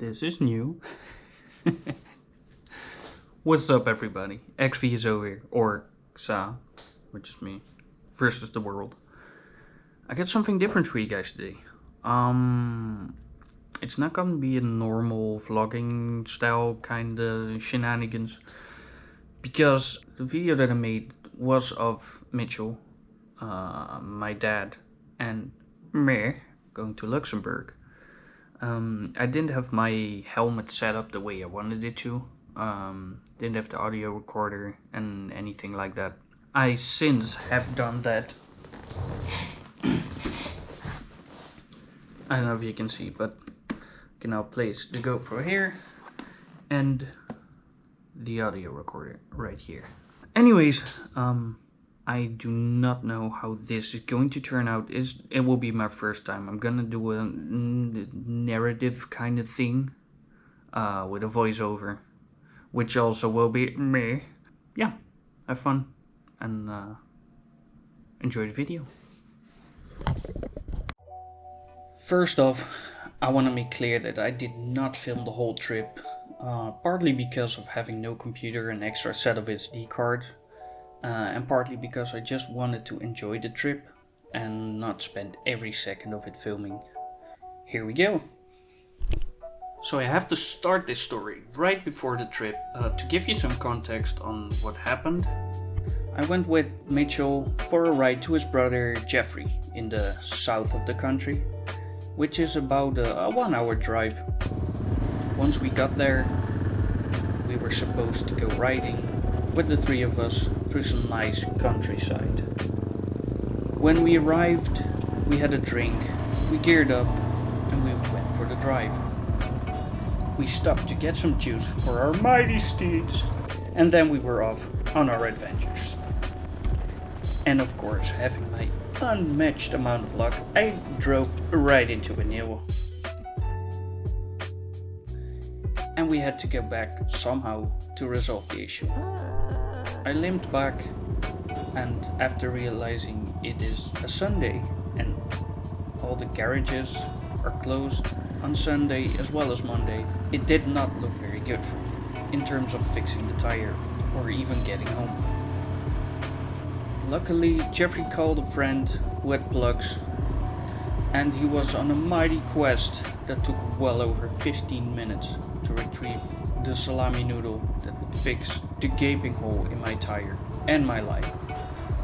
This is new. What's up, everybody? XV is over here, or Xa, which is me, versus the world. I got something different for you guys today. It's not gonna be a normal vlogging style kind of shenanigans, because the video that I made was of Mitchell, my dad, and me going to Luxemburg. I didn't have my helmet set up the way I wanted it to. Didn't have the audio recorder and anything like that. I since have done that. I don't know if you can see, but I can now place the GoPro here and the audio recorder right here. Anyways, I do not know how this is going to turn out. It will be my first time. I'm gonna do a narrative kind of thing with a voiceover, which also will be me. Yeah, have fun and enjoy the video. First off, I want to make clear that I did not film the whole trip, partly because of having no computer and extra set of SD cards. And partly because I just wanted to enjoy the trip and not spend every second of it filming. Here we go. So I have to start this story right before the trip to give you some context on what happened. I went with Mitchell for a ride to his brother Jeffrey in the south of the country, which is about a 1 hour drive. Once we got there, we were supposed to go riding with the three of us through some nice countryside. When we arrived, we had a drink, we geared up, and we went for the drive. We stopped to get some juice for our mighty steeds, and then we were off on our adventures. And of course, having my unmatched amount of luck, I drove right into a nail. And we had to get back somehow to resolve the issue. I limped back, and after realizing it is a Sunday and all the garages are closed on Sunday as well as Monday, it did not look very good for me in terms of fixing the tire or even getting home. Luckily, Jeffrey called a friend who had plugs, and he was on a mighty quest that took well over 15 minutes to retrieve the salami noodle that would fix the gaping hole in my tire and my life,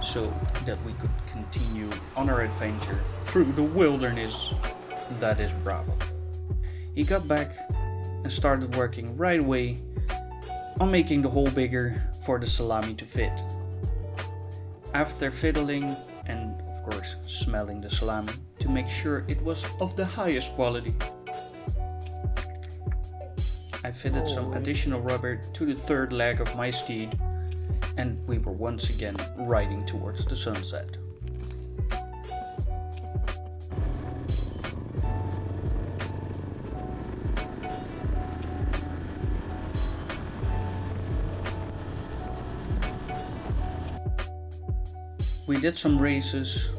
so that we could continue on our adventure through the wilderness that is Brabant. He got back and started working right away on making the hole bigger for the salami to fit. After fiddling and of course smelling the salami to make sure it was of the highest quality, I fitted some additional rubber to the third leg of my steed, and we were once again riding towards the sunset. We did some races,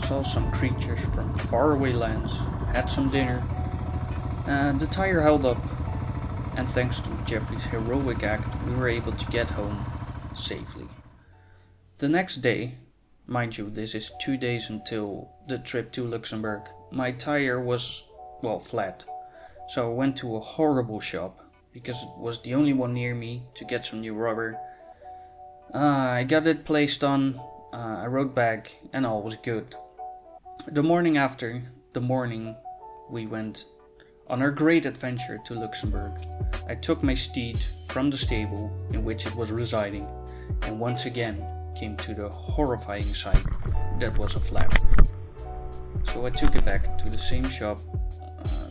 saw some creatures from faraway lands, had some dinner. The tire held up, and thanks to Jeffrey's heroic act, we were able to get home safely. The next day, mind you, this is 2 days until the trip to Luxemburg, my tire was, flat. So I went to a horrible shop, because it was the only one near me, to get some new rubber. I got it placed on, I rode back, and all was good. The morning after, we went on our great adventure to Luxemburg. I took my steed from the stable in which it was residing, and once again came to the horrifying sight that was a flat. So I took it back to the same shop.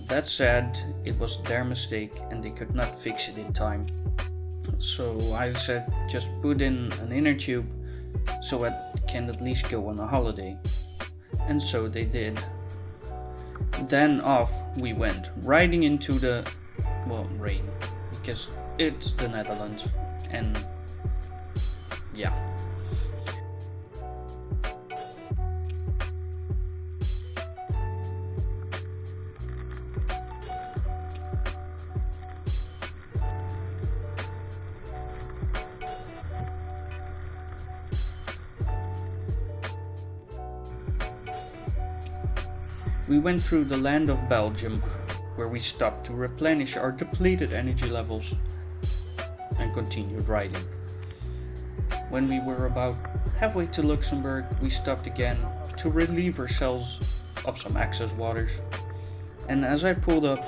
That said, it was their mistake and they could not fix it in time. So I said, just put in an inner tube so I can at least go on a holiday. And so they did. Then off we went, riding into the, rain, because it's the Netherlands, and yeah. We went through the land of Belgium, where we stopped to replenish our depleted energy levels and continued riding. When we were about halfway to Luxembourg, we stopped again to relieve ourselves of some excess waters. And as I pulled up,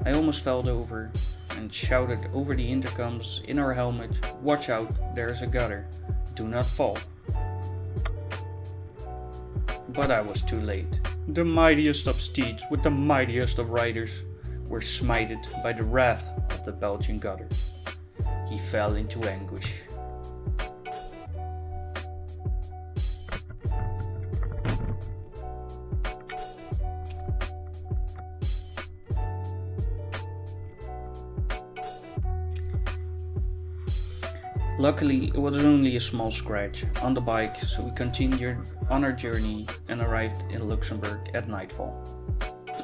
I almost fell over and shouted over the intercoms in our helmets, "Watch out, there's a gutter, do not fall." But I was too late. The mightiest of steeds with the mightiest of riders were smited by the wrath of the Belgian gutter. He fell into anguish. Luckily, it was only a small scratch on the bike, so we continued on our journey and arrived in Luxembourg at nightfall.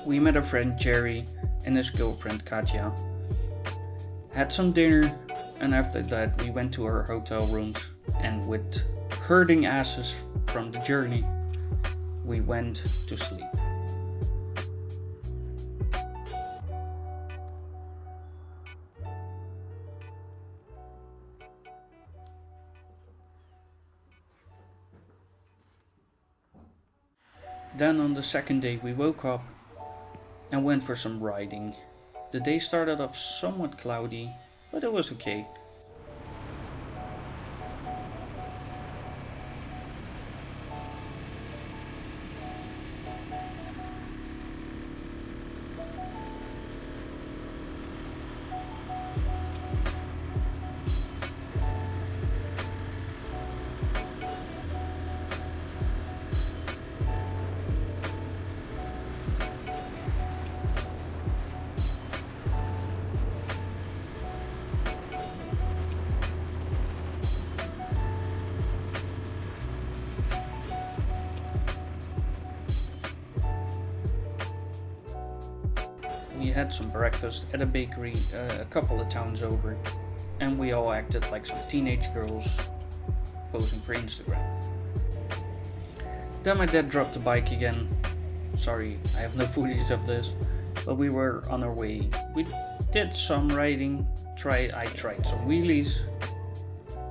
We met our friend Jerry and his girlfriend Katja, had some dinner, and after that we went to our hotel rooms, and with hurting asses from the journey, we went to sleep. Then on the second day we woke up and went for some riding. The day started off somewhat cloudy, but it was okay. We had some breakfast at a bakery a couple of towns over, and we all acted like some teenage girls posing for Instagram. Then my dad dropped the bike again. Sorry, I have no footage of this, but we were on our way. We did some riding, I tried some wheelies,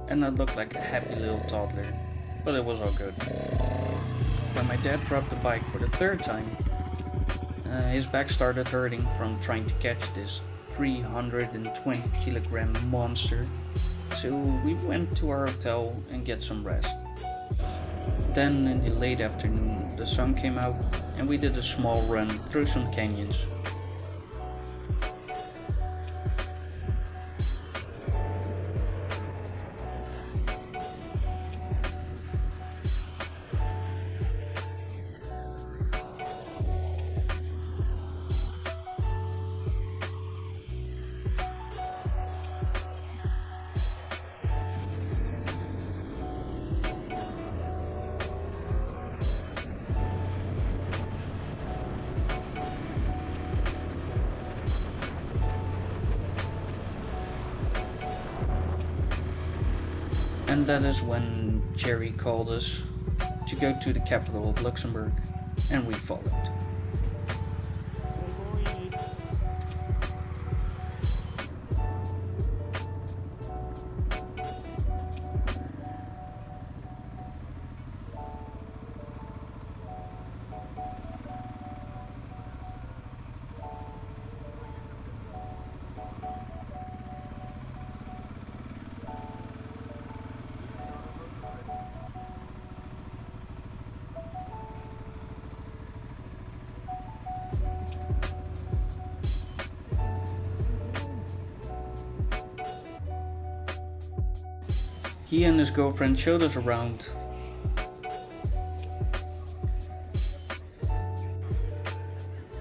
and I looked like a happy little toddler, but it was all good. When my dad dropped the bike for the third time, his back started hurting from trying to catch this 320 kilogram monster, so we went to our hotel and get some rest. Then in the late afternoon the sun came out and we did a small run through some canyons. And that is when Jerry called us to go to the capital of Luxembourg, and we followed. He and his girlfriend showed us around.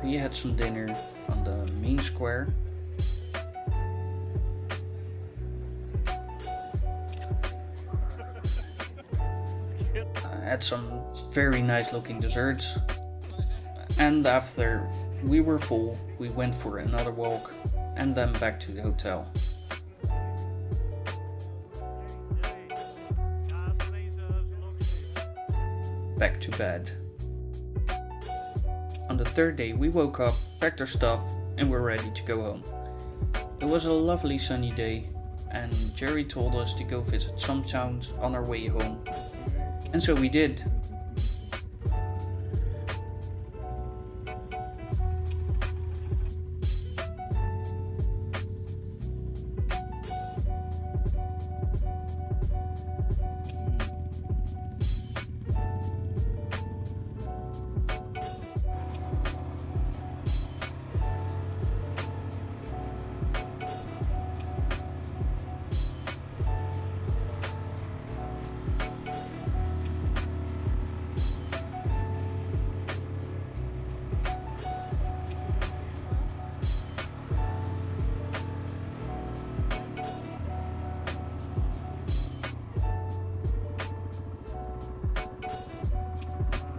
We had some dinner on the main square. Had some very nice looking desserts. And after we were full, we went for another walk and then back to the hotel. Back to bed. On the third day we woke up, packed our stuff, and were ready to go home. It was a lovely sunny day, and Jerry told us to go visit some towns on our way home. And so we did.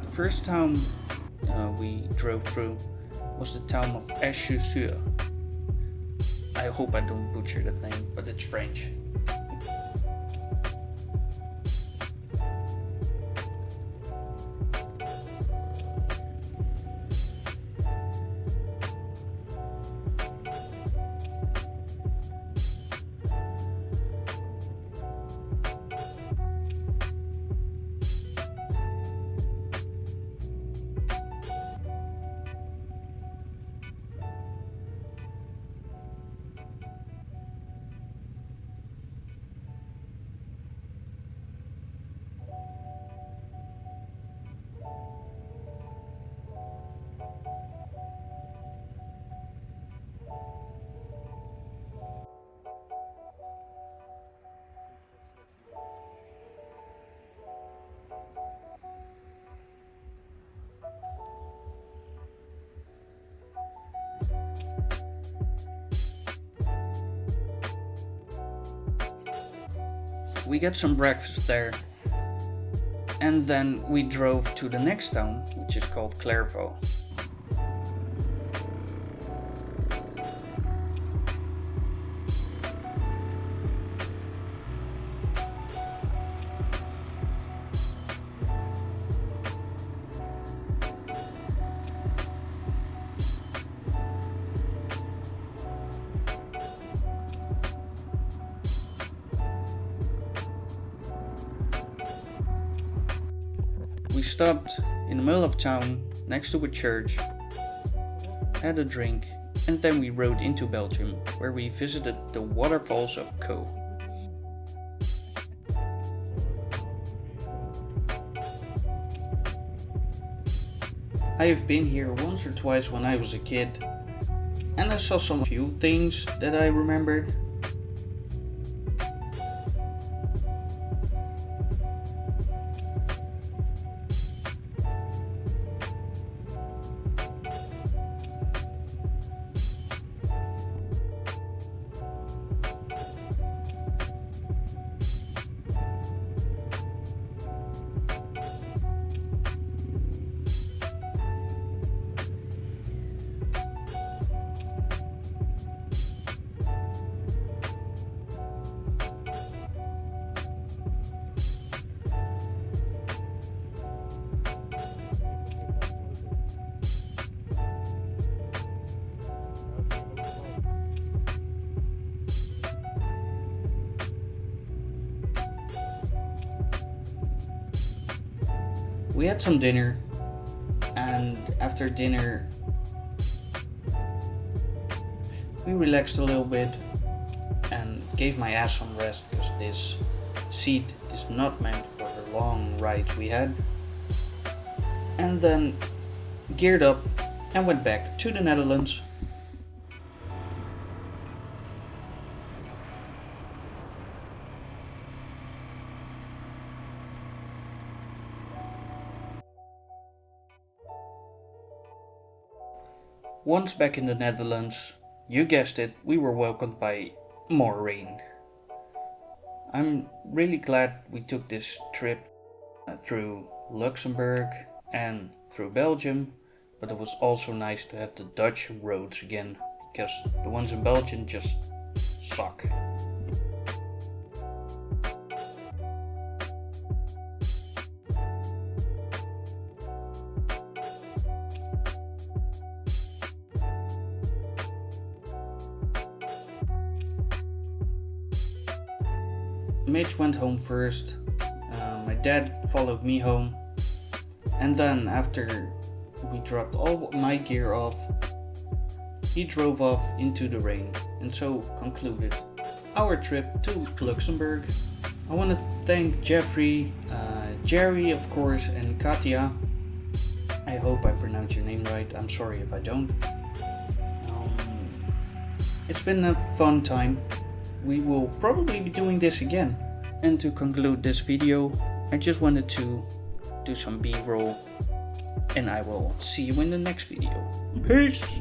The first town we drove through was the town of Attribution. I hope I don't butcher that name, but it's French. We got some breakfast there, and then we drove to the next town, which is called Clairvaux. We stopped in the middle of town next to a church, had a drink, and then we rode into Belgium, where we visited the waterfalls of Cove. I have been here once or twice when I was a kid, and I saw some few things that I remembered. We had some dinner, and after dinner we relaxed a little bit and gave my ass some rest, because this seat is not meant for the long rides we had, and then geared up and went back to the Netherlands. Once back in the Netherlands, you guessed it, we were welcomed by more rain. I'm really glad we took this trip through Luxembourg and through Belgium, but it was also nice to have the Dutch roads again, because the ones in Belgium just suck. Mitch went home first, my dad followed me home, and then after we dropped all my gear off, he drove off into the rain, and so concluded our trip to Luxembourg. I want to thank Jeffrey, Jerry of course, and Katya. I hope I pronounced your name right, I'm sorry if I don't. It's been a fun time. We will probably be doing this again. And to conclude this video, I just wanted to do some B-roll, and I will see you in the next video. Peace!